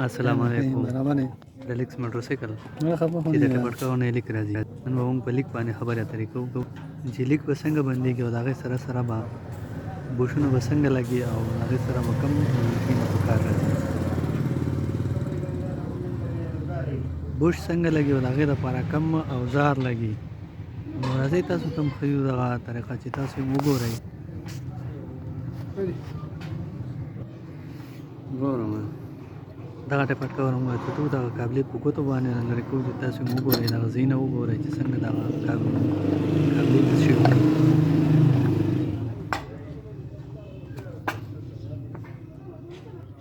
السلام علیکم. برابر د لیکس موټرسایکل نه خبر خو چې د نه ټپټکاو نه لیک راځي. نن به موږ په لیک باندې خبرې اترې کوو چې لیک به څنګه بندېږي او د هغې سره سره به بوشونه به څنګه لګي او د هغې سره به کوم ټیمه په کار راځي. بوش څنګه لګي او د هغې دپاره کوم اوزار لګي. نو راځئ تاسو ته هم ښیو دغه طریقه چې تاسو یې وګورئ. ګورم دغه ټپټکا ورموږ چټو دغه کابلې په ګوتو باندې لرې کوو چې تاسو یې وګورئ، دغه ځایونه وګورئ چې څنګه دغه کابلې مس شوي دي.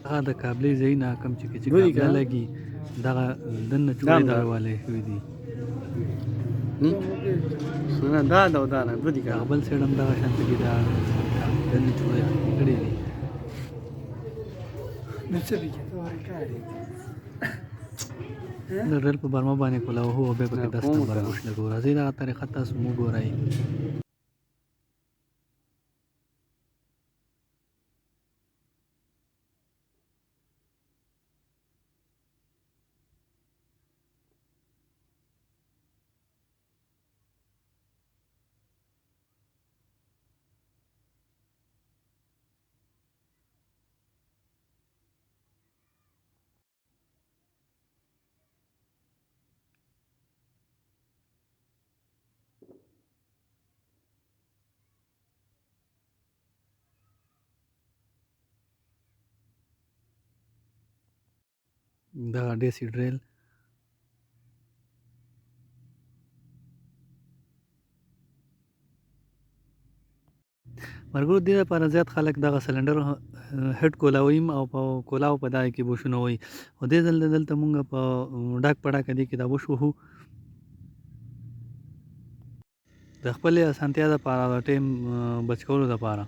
هغه د کابلې ځایونه کوم چې کابله لګي دغه دننه چوړې دغه والې شوي دي. دا دا دا دوه دي دغه بل سایډ هم دغه شانته کې دا دننه چوړې کړې دي. د ریل په برمه باندې کولاو هو بیا پکې 10 نمبر بوش لګو. راځئ دغه طریقه تاسو وګورئ. دغه ډیسي ډریل مرګو دې لپاره زیات خلک دغه سلنډر هډ کولاوي او په کولاو په دای کې بوشونه وي او دې دلته مونږ په ډاک پړه کې کې دا بوش وو د خپل اسانتیا لپاره د ټیم بچ کولو لپاره.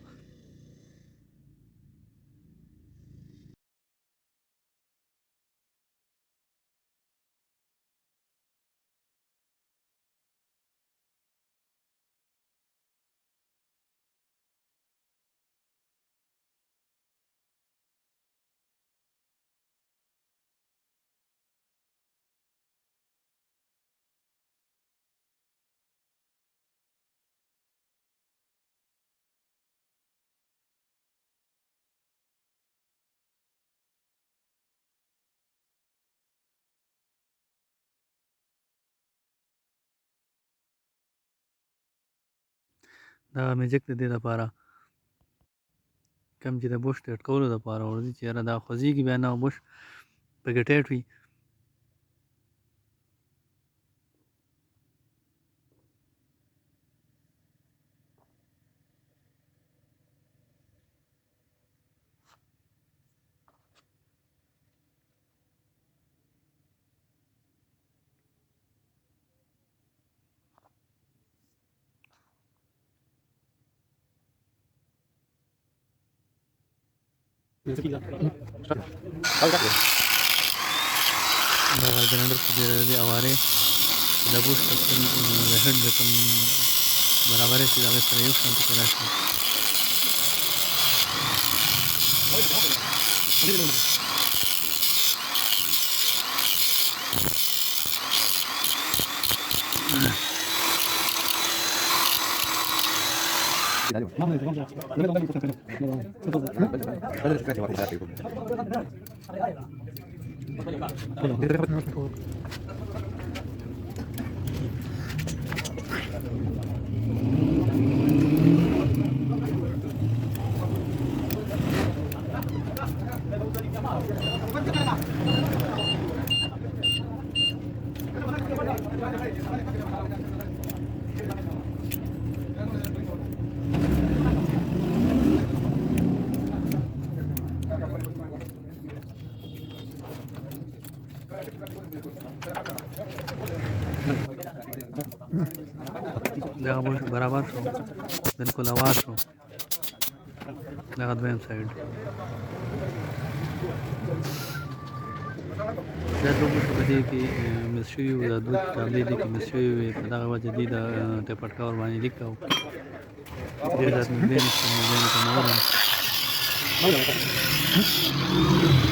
دا میجیک د دې لپاره کوم چې د بوش د اټکولو لپاره ورځي چې یاره دا خوځېږي بیا نه بوش پکې ټیټ وي. دا جنریټر چې دی اواره د بوش د هډ د کوم برابرې چې هغه سره یو شان کې راشي. دغه بوش برابر شو بالکل اواز شو دغه دویم سایډ دا دوه بوش په دې کې مس شوي وو دا دوه کابلې دې کې مس شوي وې په دغه وجه دې د ټپټکا ور باندې لیک کاوه ډېر ذات نږدې نشته نو بیا مې ته مه ورم